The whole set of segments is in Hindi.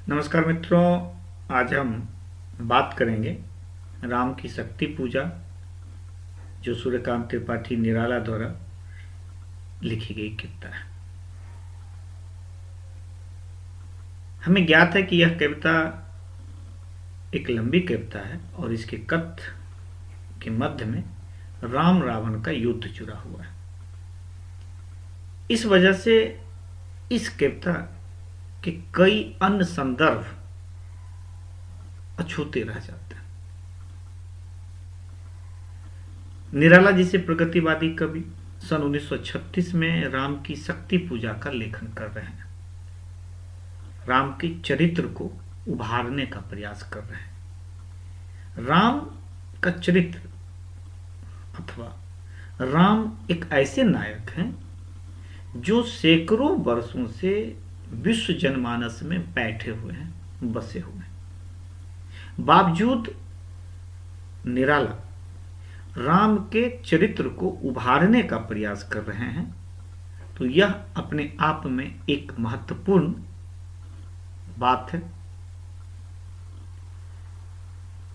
नमस्कार मित्रों। आज हम बात करेंगे राम की शक्ति पूजा, जो सूर्यकांत त्रिपाठी निराला द्वारा लिखी गई कविता है। हमें ज्ञात है कि यह कविता एक लंबी कविता है और इसके कथ के मध्य में राम रावण का युद्ध जुड़ा हुआ है। इस वजह से इस कविता के कई अन्य संदर्भ अछूते रह जाते हैं। निराला जैसे प्रगतिवादी कवि सन 1936 में राम की शक्ति पूजा का लेखन कर रहे हैं। राम के चरित्र को उभारने का प्रयास कर रहे हैं। राम का चरित्र अथवा राम एक ऐसे नायक हैं जो सैकड़ों वर्षों से विश्व जनमानस में बैठे हुए हैं, बसे हुए हैं। बावजूद निराला राम के चरित्र को उभारने का प्रयास कर रहे हैं, तो यह अपने आप में एक महत्वपूर्ण बात है।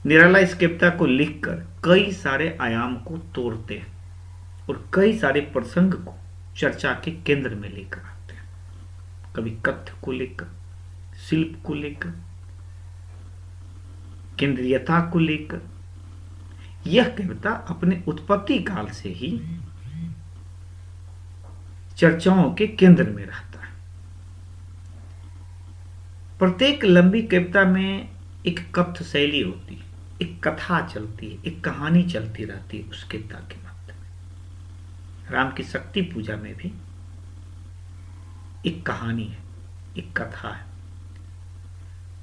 निराला इस कविता को लिखकर कई सारे आयाम को तोड़ते हैं और कई सारे प्रसंग को चर्चा के केंद्र में लेकर आते हैं। कभी कथ्य को लेकर, शिल्प को लेकर, केंद्रीयता को लेकर। यह कविता अपने उत्पत्ति काल से ही चर्चाओं के केंद्र में रहता है। प्रत्येक लंबी कविता में एक कथ्य शैली होती है, एक कथा चलती है, एक कहानी चलती रहती है उस कविता के मध्य में। राम की शक्ति पूजा में भी एक कहानी है, एक कथा है।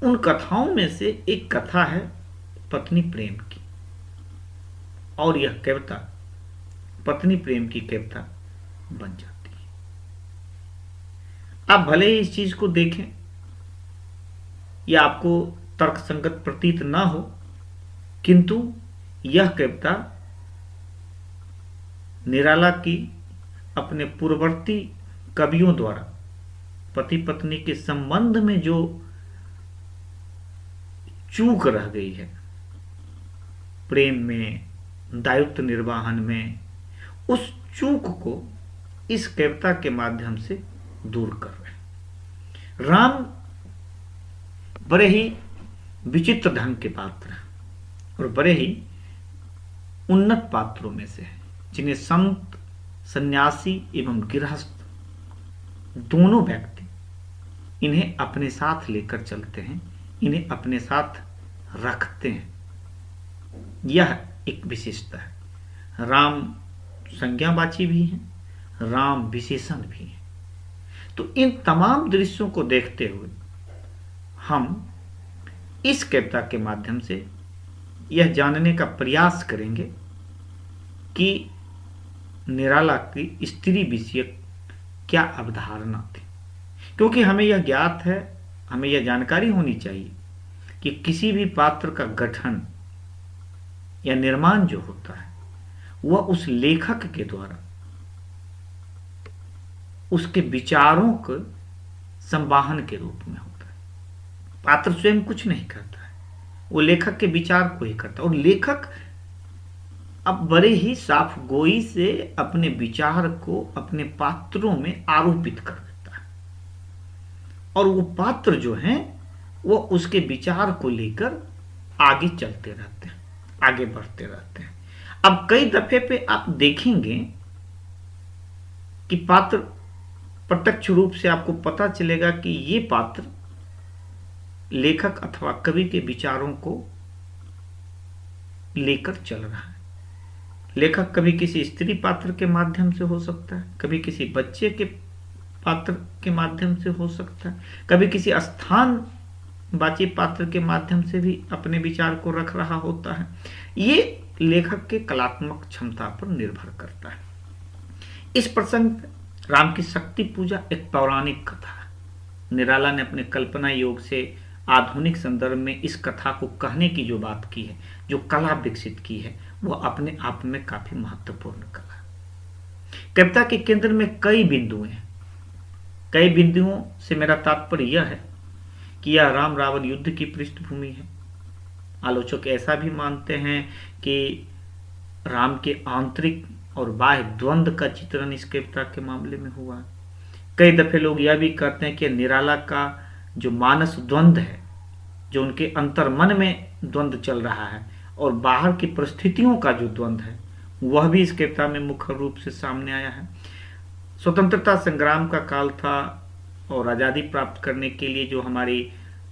उन कथाओं में से एक कथा है पत्नी प्रेम की, और यह कविता पत्नी प्रेम की कविता बन जाती है। आप भले ही इस चीज को देखें या आपको तर्कसंगत प्रतीत ना हो, किंतु यह कविता निराला की अपने पूर्ववर्ती कवियों द्वारा पति पत्नी के संबंध में जो चूक रह गई है, प्रेम में, दायित्व निर्वाहन में, उस चूक को इस कविता के माध्यम से दूर कर रहे हैं। राम बड़े ही विचित्र ढंग के पात्र हैं और बड़े ही उन्नत पात्रों में से हैं, जिन्हें संत, सन्यासी एवं गृहस्थ दोनों व्यक्ति इन्हें अपने साथ लेकर चलते हैं, इन्हें अपने साथ रखते हैं। यह एक विशेषता है। राम संज्ञावाची भी हैं, राम विशेषण भी हैं। तो इन तमाम दृश्यों को देखते हुए हम इस कविता के माध्यम से यह जानने का प्रयास करेंगे कि निराला की स्त्री विषयक क्या अवधारणा थी। क्योंकि हमें यह ज्ञात है, हमें यह जानकारी होनी चाहिए कि किसी भी पात्र का गठन या निर्माण जो होता है वह उस लेखक के द्वारा उसके विचारों के संवाहन के रूप में होता है। पात्र स्वयं कुछ नहीं करता है, वो लेखक के विचार को ही करता है। और लेखक अब बड़े ही साफ गोई से अपने विचार को अपने पात्रों में आरोपित कर देता है, और वो पात्र जो हैं वो उसके विचार को लेकर आगे चलते रहते हैं, आगे बढ़ते रहते हैं। अब कई दफे पे आप देखेंगे कि पात्र प्रत्यक्ष रूप से आपको पता चलेगा कि ये पात्र लेखक अथवा कवि के विचारों को लेकर चल रहा है। लेखक कभी किसी स्त्री पात्र के माध्यम से हो सकता है, कभी किसी बच्चे के पात्र के माध्यम से हो सकता है, कभी किसी स्थान वाची पात्र के माध्यम से भी अपने विचार को रख रहा होता है। ये लेखक के कलात्मक क्षमता पर निर्भर करता है। इस प्रसंग राम की शक्ति पूजा एक पौराणिक कथा है। निराला ने अपने कल्पना योग से आधुनिक संदर्भ में इस कथा को कहने की जो बात की है, जो कला विकसित की है, वो अपने आप में काफी महत्वपूर्ण कला है। कविता के केंद्र में कई बिंदु हैं। कई बिंदुओं से मेरा तात्पर्य यह है कि यह राम रावण युद्ध की पृष्ठभूमि है। आलोचक ऐसा भी मानते हैं कि राम के आंतरिक और बाह्य द्वंद्व का चित्रण इस कविता के मामले में हुआ। कई दफे लोग यह भी कहते हैं कि निराला का जो मानस द्वंद्व है, जो उनके अंतर्मन में द्वंद्व चल रहा है, और बाहर की परिस्थितियों का जो द्वंद्व है, वह भी इस कविता में मुख्य रूप से सामने आया है। स्वतंत्रता संग्राम का काल था और आज़ादी प्राप्त करने के लिए जो हमारी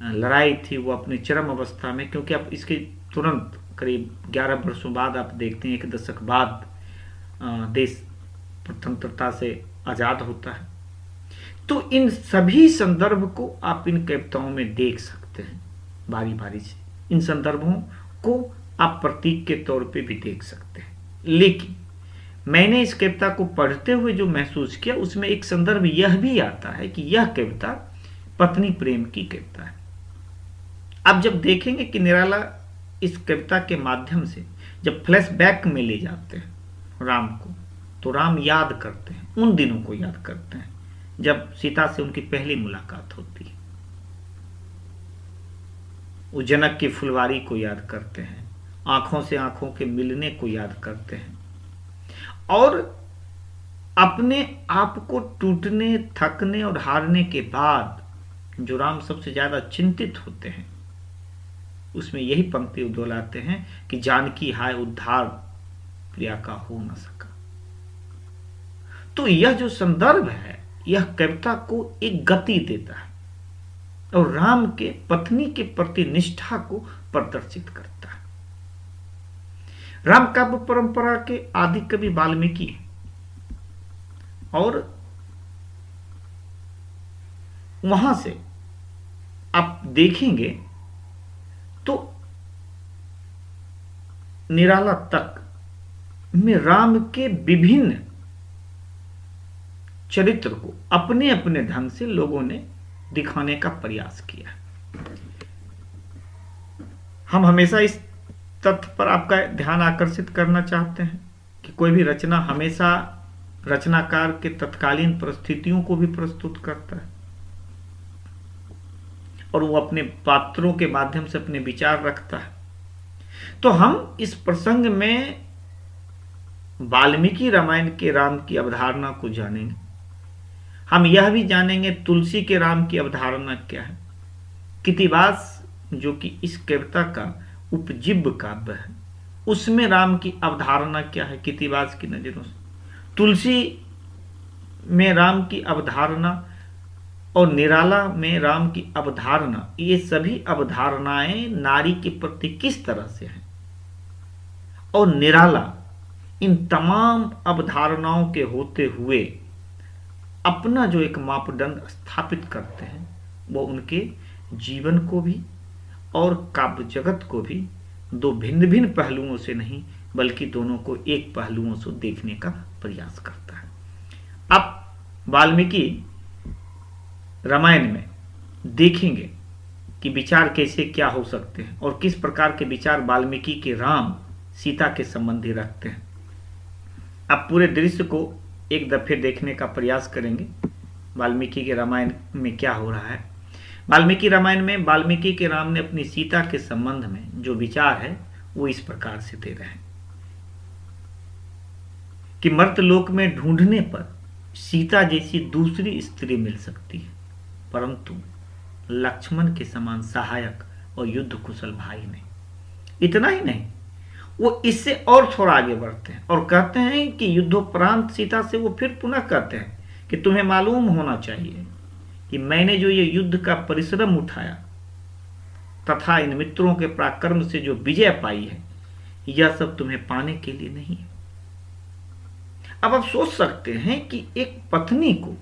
लड़ाई थी वो अपनी चरम अवस्था में, क्योंकि अब इसके तुरंत करीब 11 वर्षों बाद आप देखते हैं, 1 दशक बाद देश स्वतंत्रता से आज़ाद होता है। तो इन सभी संदर्भ को आप इन कविताओं में देख सकते हैं बारी बारी से। इन संदर्भों को आप प्रतीक के तौर पे भी देख सकते हैं। लेकिन मैंने इस कविता को पढ़ते हुए जो महसूस किया, उसमें एक संदर्भ यह भी आता है कि यह कविता पत्नी प्रेम की कविता है। अब जब देखेंगे कि निराला इस कविता के माध्यम से जब फ्लैशबैक में ले जाते हैं राम को, तो राम याद करते हैं, उन दिनों को याद करते हैं जब सीता से उनकी पहली मुलाकात होती है। वो जनक की फुलवारी को याद करते हैं, आंखों से आंखों के मिलने को याद करते हैं, और अपने आप को टूटने, थकने और हारने के बाद जो राम सबसे ज्यादा चिंतित होते हैं, उसमें यही पंक्ति दोहराते हैं कि जानकी हाय उद्धार प्रिया का हो न सका। तो यह जो संदर्भ है, यह कविता को एक गति देता है और राम के पत्नी के प्रति निष्ठा को प्रदर्शित करता है। राम काव्य परंपरा के आदि कवि वाल्मीकि हैं, और वहां से आप देखेंगे तो निराला तक में राम के विभिन्न चरित्र को अपने अपने ढंग से लोगों ने दिखाने का प्रयास किया। हम हमेशा इस तथ्य पर आपका ध्यान आकर्षित करना चाहते हैं कि कोई भी रचना हमेशा रचनाकार के तत्कालीन परिस्थितियों को भी प्रस्तुत करता है, और वो अपने पात्रों के माध्यम से अपने विचार रखता है। तो हम इस प्रसंग में वाल्मीकि रामायण के राम की अवधारणा को जानेंगे। हम यह भी जानेंगे तुलसी के राम की अवधारणा क्या है। कृत्तिवास जो कि इस कविता का उपजीव्य काव्य है, उसमें राम की अवधारणा क्या है कृत्तिवास की नजरों से। तुलसी में राम की अवधारणा और निराला में राम की अवधारणा, ये सभी अवधारणाएं नारी के प्रति किस तरह से हैं, और निराला इन तमाम अवधारणाओं के होते हुए अपना जो एक मापदंड स्थापित करते हैं, वो उनके जीवन को भी और काव्य जगत को भी दो भिन्न भिन्न पहलुओं से नहीं, बल्कि दोनों को एक पहलुओं से देखने का प्रयास करता है। अब वाल्मीकि रामायण में देखेंगे कि विचार कैसे क्या हो सकते हैं और किस प्रकार के विचार वाल्मीकि के राम सीता के संबंधी रखते हैं। अब पूरे दृश्य को एक दफे देखने का प्रयास करेंगे वाल्मीकि के रामायण में क्या हो रहा है। वाल्मीकि रामायण में वाल्मीकि के राम ने अपनी सीता के संबंध में जो विचार है वो इस प्रकार से दे रहे हैं कि मर्त्यलोक में ढूंढने पर सीता जैसी दूसरी स्त्री मिल सकती है, परंतु लक्ष्मण के समान सहायक और युद्ध कुशल भाई नहीं। इतना ही नहीं, वो इससे और थोड़ा आगे बढ़ते हैं और कहते हैं कि युद्धोपरांत सीता से वो फिर पुनः कहते हैं कि तुम्हें मालूम होना चाहिए कि मैंने जो ये युद्ध का परिश्रम उठाया तथा इन मित्रों के पराक्रम से जो विजय पाई है, यह सब तुम्हें पाने के लिए नहीं है। अब आप सोच सकते हैं कि एक पत्नी को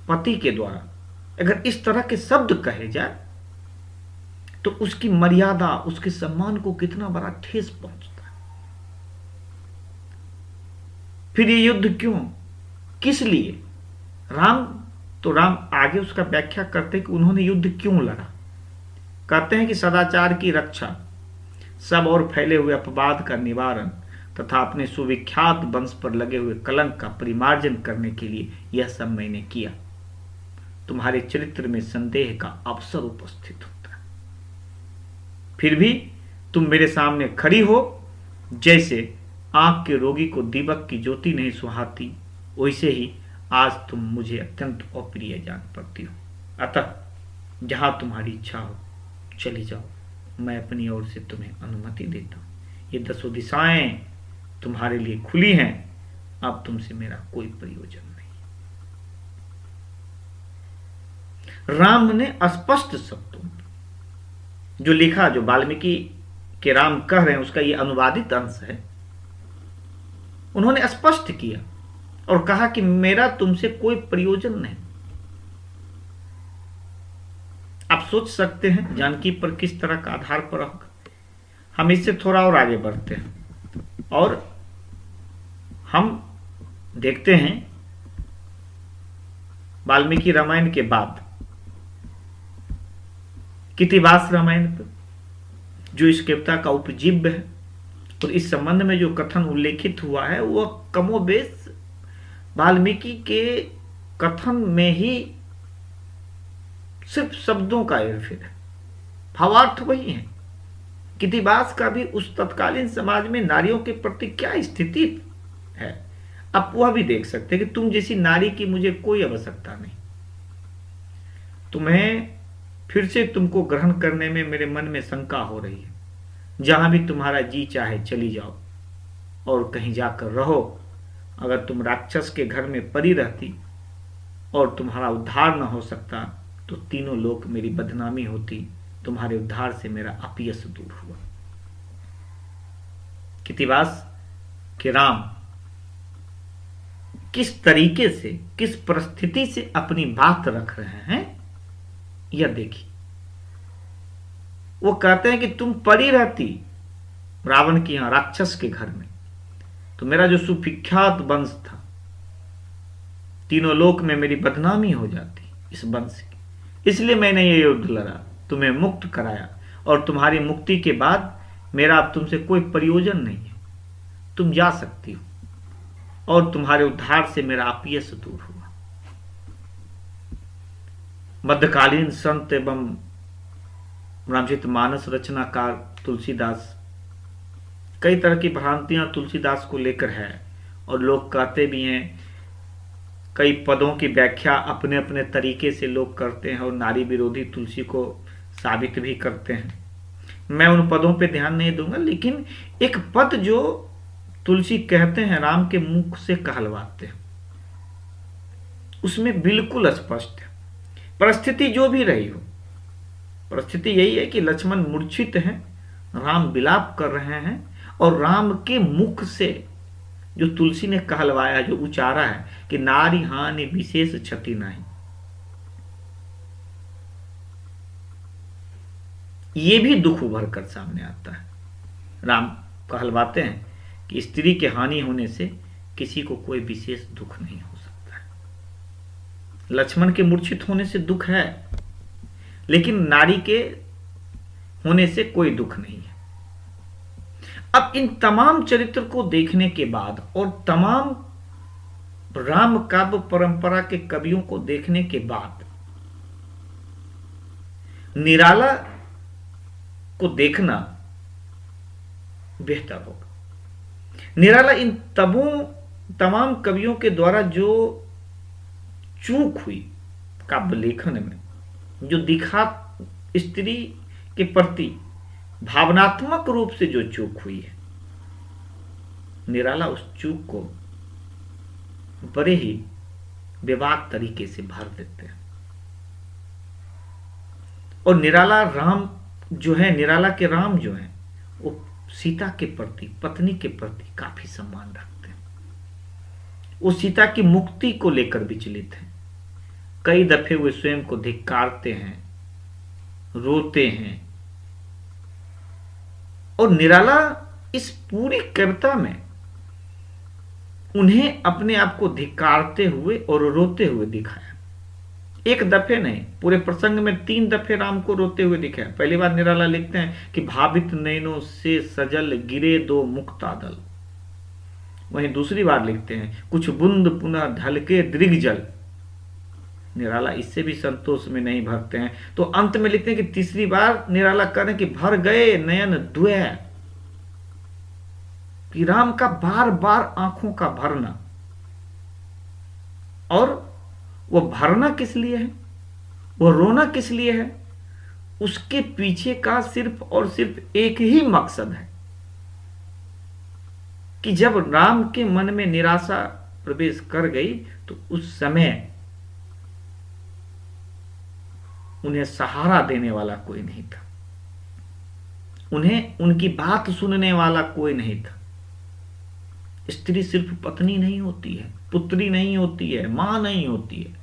पति के द्वारा अगर इस तरह के शब्द कहे जाए तो उसकी मर्यादा, उसके सम्मान को कितना बड़ा ठेस पहुंचता है। फिर ये युद्ध क्यों, किस लिए? राम आगे उसका व्याख्या करते हैं कि उन्होंने युद्ध क्यों लड़ा। कहते हैं कि सदाचार की रक्षा, सब और फैले हुए अपवाद का निवारण तथा अपने सुविख्यात वंश पर लगे हुए कलंक का परिमार्जन करने के लिए यह सब मैंने किया। तुम्हारे चरित्र में संदेह का अवसर उपस्थित होता है। फिर भी तुम मेरे सामने खड़ी हो, जैसे आंख के रोगी को दीपक की ज्योति नहीं सुहाती, वैसे ही आज तुम मुझे अत्यंत अप्रिय जान पड़ती हो। अतः जहां तुम्हारी इच्छा हो चली जाओ, मैं अपनी ओर से तुम्हें अनुमति देता हूं। ये 10 दिशाएं तुम्हारे लिए खुली हैं, अब तुमसे मेरा कोई प्रयोजन नहीं। राम ने स्पष्ट शब्दों में जो लिखा, जो वाल्मीकि के राम कह रहे हैं, उसका ये अनुवादित अंश है। उन्होंने स्पष्ट किया और कहा कि मेरा तुमसे कोई प्रयोजन नहीं। आप सोच सकते हैं जानकी पर किस तरह का आधार पर होगा। हम इससे थोड़ा और आगे बढ़ते हैं और हम देखते हैं वाल्मीकि रामायण के बाद कृत्तिवास रामायण पर, जो इस कविता का उपजीव्य है। और इस संबंध में जो कथन उल्लेखित हुआ है वह कमोबेश वाल्मीकि के कथन में ही सिर्फ शब्दों का हेरफेर है, भावार्थ वही है। कृत्तिवास का भी उस तत्कालीन समाज में नारियों के प्रति क्या स्थिति है, आप वह भी देख सकते हैं कि तुम जैसी नारी की मुझे कोई आवश्यकता नहीं। तुम्हें फिर से तुमको ग्रहण करने में मेरे मन में शंका हो रही है। जहां भी तुम्हारा जी चाहे चली जाओ और कहीं जाकर रहो। अगर तुम राक्षस के घर में पड़ी रहती और तुम्हारा उद्धार न हो सकता तो तीनों लोक मेरी बदनामी होती। तुम्हारे उद्धार से मेरा अपयश दूर हुआ। कृत्तिवास के राम किस तरीके से, किस परिस्थिति से अपनी बात रख रहे हैं यह देखिए। वो कहते हैं कि तुम पड़ी रहती रावण की यहां राक्षस के घर में, तो मेरा जो सुविख्यात वंश था, तीनों लोक में मेरी बदनामी हो जाती इस वंश की। इसलिए मैंने ये युद्ध लड़ा, तुम्हें मुक्त कराया, और तुम्हारी मुक्ति के बाद मेरा अब तुमसे कोई प्रयोजन नहीं है। तुम जा सकती हो और तुम्हारे उद्धार से मेरा अपयश दूर हुआ। मध्यकालीन संत एवं रामचरितमानस रचनाकार तुलसीदास, कई तरह की भ्रांतियां तुलसीदास को लेकर है और लोग कहते भी हैं। कई पदों की व्याख्या अपने अपने तरीके से लोग करते हैं और नारी विरोधी तुलसी को साबित भी करते हैं। मैं उन पदों पे ध्यान नहीं दूंगा, लेकिन एक पद जो तुलसी कहते हैं राम के मुख से कहलवाते हैं, उसमें बिल्कुल स्पष्ट है। परिस्थिति जो भी रही हो, परिस्थिति यही है कि लक्ष्मण मूर्छित हैं, राम विलाप कर रहे हैं, और राम के मुख से जो तुलसी ने कहलवाया, जो उचारा है कि नारी हानि विशेष क्षति नहीं, ये भी दुख उभर कर सामने आता है। राम कहलवाते हैं कि स्त्री के हानि होने से किसी को कोई विशेष दुख नहीं हो सकता है। लक्ष्मण के मूर्छित होने से दुख है, लेकिन नारी के होने से कोई दुख नहीं है। अब इन तमाम चरित्र को देखने के बाद और तमाम राम काव्य परंपरा के कवियों को देखने के बाद निराला को देखना बेहतर होगा। निराला इन तमाम कवियों के द्वारा जो चूक हुई काव्य लेखन में, जो दिखा स्त्री के प्रति भावनात्मक रूप से जो चूक हुई है, निराला उस चूक को बड़े ही बेबाक तरीके से भर देते हैं। और निराला राम जो है, निराला के राम जो है, वो सीता के प्रति, पत्नी के प्रति काफी सम्मान रखते हैं। वो सीता की मुक्ति को लेकर विचलित हैं। कई दफे वे स्वयं को धिक्कारते हैं, रोते हैं। और निराला इस पूरी कविता में उन्हें अपने आप को धिक्कारते हुए और रोते हुए दिखाया। एक दफे नहीं, पूरे प्रसंग में 3 दफे राम को रोते हुए दिखाया। पहली बार निराला लिखते हैं कि भावित नैनों से सजल गिरे 2 मुक्तादल। वहीं दूसरी बार लिखते हैं कुछ बूंद पुनः ढलके दृग जल। निराला इससे भी संतोष में नहीं भरते हैं, तो अंत में लिखते हैं कि तीसरी बार निराला करें कि भर गए नयन द्वय, कि राम का बार बार आंखों का भरना। और वो भरना किस लिए है, वो रोना किस लिए है, उसके पीछे का सिर्फ और सिर्फ एक ही मकसद है कि जब राम के मन में निराशा प्रवेश कर गई तो उस समय उन्हें सहारा देने वाला कोई नहीं था, उन्हें उनकी बात सुनने वाला कोई नहीं था। स्त्री सिर्फ पत्नी नहीं होती है, पुत्री नहीं होती है, मां नहीं होती है,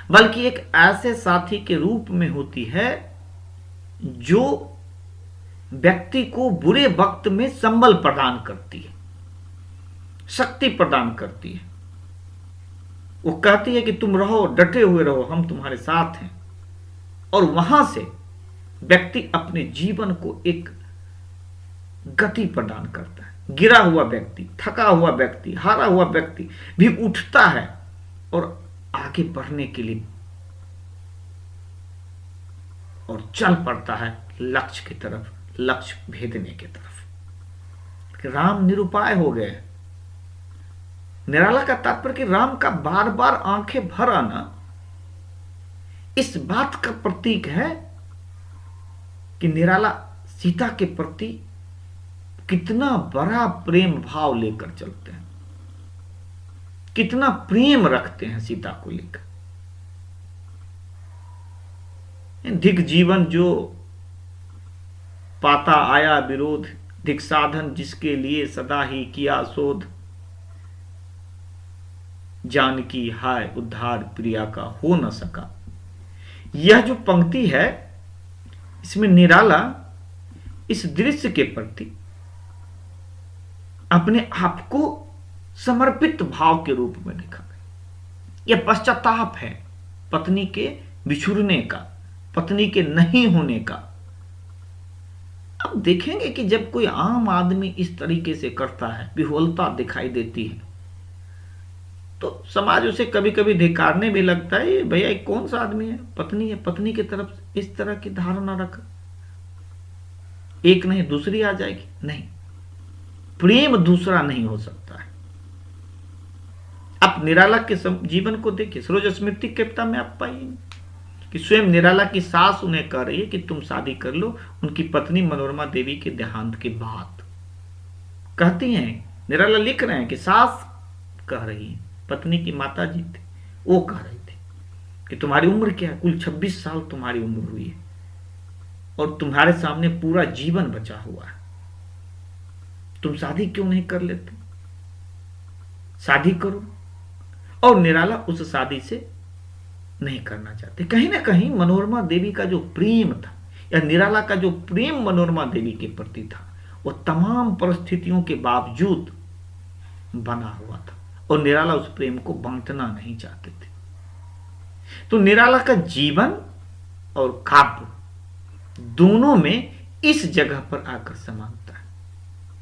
बल्कि एक ऐसे साथी के रूप में होती है जो व्यक्ति को बुरे वक्त में संबल प्रदान करती है, शक्ति प्रदान करती है। वो कहती है कि तुम रहो, डटे हुए रहो, हम तुम्हारे साथ हैं। और वहां से व्यक्ति अपने जीवन को एक गति प्रदान करता है। गिरा हुआ व्यक्ति, थका हुआ व्यक्ति, हारा हुआ व्यक्ति भी उठता है और आगे बढ़ने के लिए और चल पड़ता है लक्ष्य की तरफ, लक्ष्य भेदने की तरफ। राम निरुपाय हो गए। निराला का तात्पर्य कि राम का बार बार आंखें भर आना इस बात का प्रतीक है कि निराला सीता के प्रति कितना बड़ा प्रेम भाव लेकर चलते हैं, कितना प्रेम रखते हैं सीता को लेकर। धिक जीवन जो पाता आया विरोध, धिक साधन जिसके लिए सदा ही किया शोध, जानकी हाय उद्धार प्रिया का हो न सका। यह जो पंक्ति है इसमें निराला इस दृश्य के प्रति अपने आप को समर्पित भाव के रूप में दिखा गया। यह पश्चाताप है पत्नी के बिछुड़ने का, पत्नी के नहीं होने का। अब देखेंगे कि जब कोई आम आदमी इस तरीके से करता है, विह्वलता दिखाई देती है, तो समाज उसे कभी कभी धिक्कारने भी लगता है। ये भैया कौन सा आदमी है, पत्नी है, पत्नी की तरफ इस तरह की धारणा रख, एक नहीं दूसरी आ जाएगी। नहीं, प्रेम दूसरा नहीं हो सकता है। आप निराला के जीवन को देखिए, सरोज स्मृति कविता में आप पाइए कि स्वयं निराला की सास उन्हें कह रही है कि तुम शादी कर लो। उनकी पत्नी मनोरमा देवी के देहांत के बाद कहती हैं, निराला लिख रहे हैं कि सास कह रही है, पत्नी की माता जी थे, वो कह रहे थे कि तुम्हारी उम्र क्या है, कुल 26 साल तुम्हारी उम्र हुई है और तुम्हारे सामने पूरा जीवन बचा हुआ है, तुम शादी क्यों नहीं कर लेते, शादी करो। और निराला उस शादी से नहीं करना चाहते। कहीं ना कहीं मनोरमा देवी का जो प्रेम था या निराला का जो प्रेम मनोरमा देवी के प्रति था, वो तमाम परिस्थितियों के बावजूद बना हुआ था और निराला उस प्रेम को बांटना नहीं चाहते थे। तो निराला का जीवन और काव्य दोनों में इस जगह पर आकर समानता है।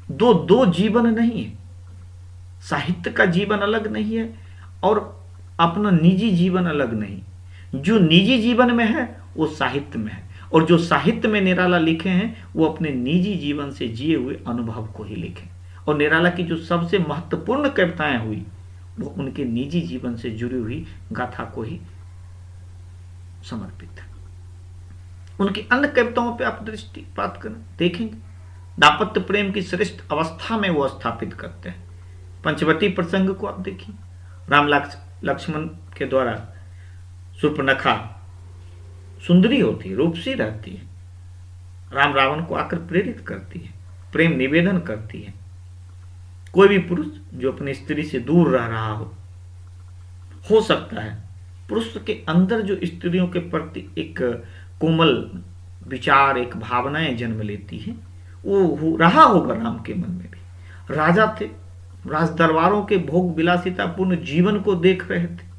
दो जीवन नहीं है, साहित्य का जीवन अलग नहीं है और अपना निजी जीवन अलग नहीं। जो निजी जीवन में है वो साहित्य में है, और जो साहित्य में निराला लिखे हैं वो अपने निजी जीवन से जिए हुए अनुभव को ही लिखे। और निराला की जो सबसे महत्वपूर्ण कविताएं हुई वो उनके निजी जीवन से जुड़ी हुई गाथा को ही समर्पित है। उनकी अन्य कविताओं पे आप दृष्टिपात करें, देखेंगे दाम्पत्य प्रेम की श्रेष्ठ अवस्था में वो स्थापित करते हैं। पंचवटी प्रसंग को आप देखिए, राम लक्ष्मण के द्वारा शूर्पणखा सुंदरी होती है, रूपसी रहती है, राम रावण को आकर प्रेरित करती है, प्रेम निवेदन करती है। कोई भी पुरुष जो अपनी स्त्री से दूर रह रहा हो सकता है पुरुष के अंदर जो स्त्रियों के प्रति एक कोमल विचार, एक भावनाएं जन्म लेती है, वो रहा होगा राम के मन में भी। राजा थे, राज दरबारों के भोग विलासितापूर्ण जीवन को देख रहे थे,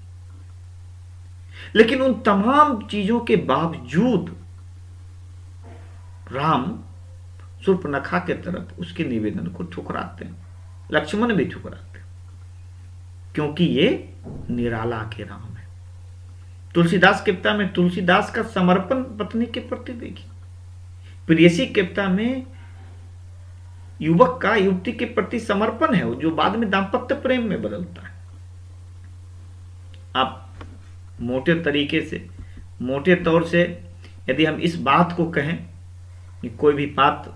लेकिन उन तमाम चीजों के बावजूद राम शूर्पणखा के तरफ उसके निवेदन को ठुकराते हैं, लक्ष्मण भी ठुकराते हैं, क्योंकि ये निराला के राम है। तुलसीदास कविता में तुलसीदास का समर्पण पत्नी के प्रति देखिए। प्रेयसी कविता में युवक का युवती के प्रति समर्पण है, जो बाद में दाम्पत्य प्रेम में बदलता है। आप मोटे तौर से यदि हम इस बात को कहें कि कोई भी बात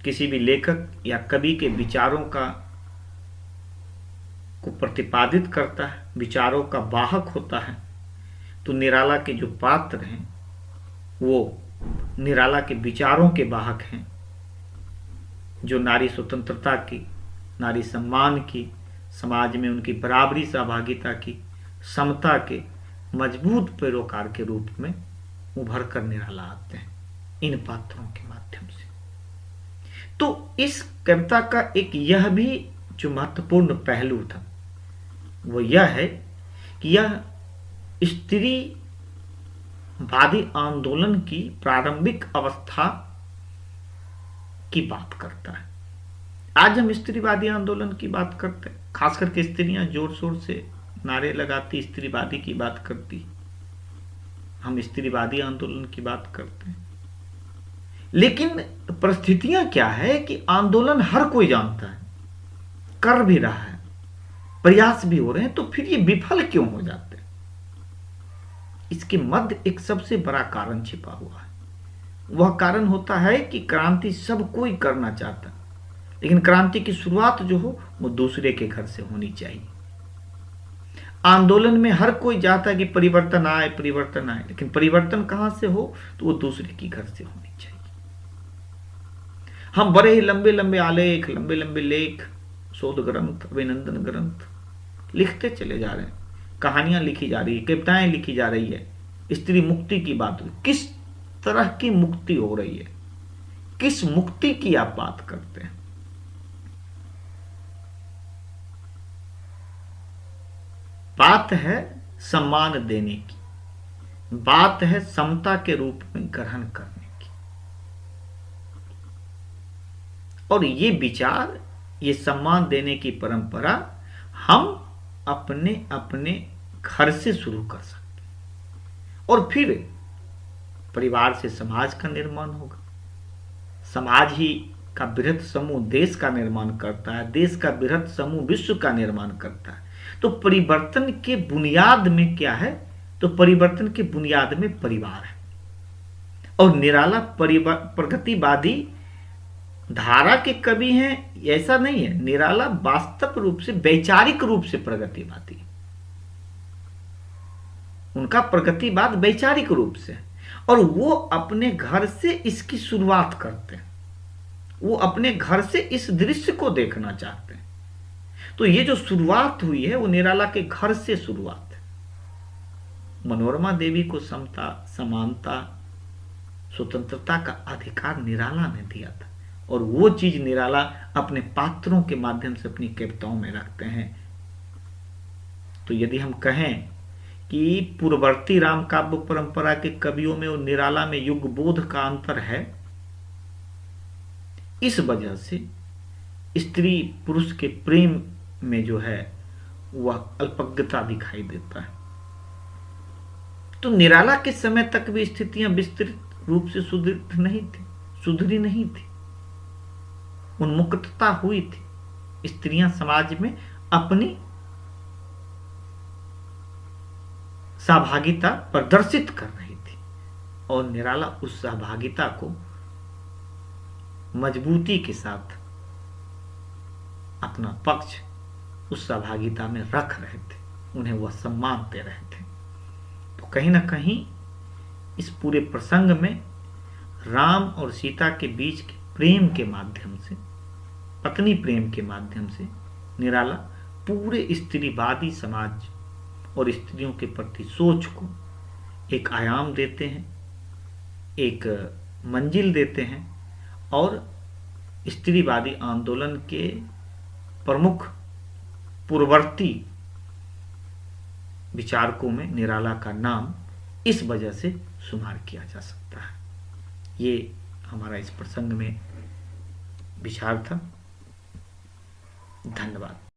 किसी भी लेखक या कवि के विचारों को प्रतिपादित करता है, विचारों का वाहक होता है, तो निराला के जो पात्र हैं वो निराला के विचारों के वाहक हैं, जो नारी स्वतंत्रता की, नारी सम्मान की, समाज में उनकी बराबरी सहभागिता की, समता के मजबूत पैरोकार के रूप में उभर कर निराला आते हैं इन पात्रों के माध्यम से। तो इस कविता का एक यह भी जो महत्वपूर्ण पहलू था वो यह है कि यह स्त्रीवादी आंदोलन की प्रारंभिक अवस्था की बात करता है। आज हम स्त्रीवादी आंदोलन की बात करते हैं, खास करके स्त्रियां जोर शोर से नारे लगाती, स्त्रीवादी की बात करती, हम स्त्रीवादी आंदोलन की बात करते हैं। लेकिन परिस्थितियां क्या है कि आंदोलन हर कोई जानता है, कर भी रहा है, प्रयास भी हो रहे हैं, तो फिर ये विफल क्यों हो जाते हैं? इसके मध्य एक सबसे बड़ा कारण छिपा हुआ है। वह कारण होता है कि क्रांति सब कोई करना चाहता है, लेकिन क्रांति की शुरुआत जो हो वो दूसरे के घर से होनी चाहिए। आंदोलन में हर कोई चाहता है कि परिवर्तन आए, लेकिन परिवर्तन कहां से हो तो वो दूसरे की घर से होनी चाहिए। हम बड़े ही लंबे लंबे आलेख, लंबे लंबे लेख, शोध ग्रंथ, अभिनंदन ग्रंथ लिखते चले जा रहे हैं, कहानियां लिखी जा रही है, कविताएं लिखी जा रही है, स्त्री मुक्ति की बात हुई। किस तरह की मुक्ति हो रही है, किस मुक्ति की आप बात करते हैं? बात है सम्मान देने की, बात है समता के रूप में ग्रहण करने की। और ये विचार, ये सम्मान देने की परंपरा हम अपने अपने घर से शुरू कर सकते हैं, और फिर परिवार से समाज का निर्माण होगा। समाज ही का बृहत समूह देश का निर्माण करता है, देश का बृहत समूह विश्व का निर्माण करता है। तो परिवर्तन के बुनियाद में क्या है? तो परिवर्तन के बुनियाद में परिवार है। और निराला प्रगतिवादी धारा के कवि हैं ऐसा नहीं है, निराला वास्तव रूप से, वैचारिक रूप से प्रगतिवादी। उनका प्रगतिवाद वैचारिक रूप से है, और वो अपने घर से इसकी शुरुआत करते हैं, वो अपने घर से इस दृश्य को देखना चाहते हैं। तो ये जो शुरुआत हुई है वो निराला के घर से शुरुआत है। मनोरमा देवी को समता, समानता, स्वतंत्रता का अधिकार निराला ने दिया था, और वो चीज निराला अपने पात्रों के माध्यम से अपनी कविताओं में रखते हैं। तो यदि हम कहें कि पूर्ववर्ती राम काव्य परंपरा के कवियों में और निराला में युग बोध का अंतर है, इस वजह से स्त्री पुरुष के प्रेम में जो है वह अल्पज्ञता दिखाई देता है। तो निराला के समय तक भी स्थितियां विस्तृत रूप से सुधरी नहीं थी, उन्मुक्तता हुई थी। स्त्रियां समाज में अपनी सहभागिता प्रदर्शित कर रही थी, और निराला उस सहभागिता को मजबूती के साथ अपना पक्ष उस सहभागिता में रख रहे थे, उन्हें वह सम्मान दे रहे थे। तो कहीं ना कहीं इस पूरे प्रसंग में राम और सीता के बीच के प्रेम के माध्यम से, पत्नी प्रेम के माध्यम से निराला पूरे स्त्रीवादी समाज और स्त्रियों के प्रति सोच को एक आयाम देते हैं, एक मंजिल देते हैं, और स्त्रीवादी आंदोलन के प्रमुख पूर्ववर्ती विचारकों में निराला का नाम इस वजह से शुमार किया जा सकता है। ये हमारा इस प्रसंग में विचार था। धन्यवाद।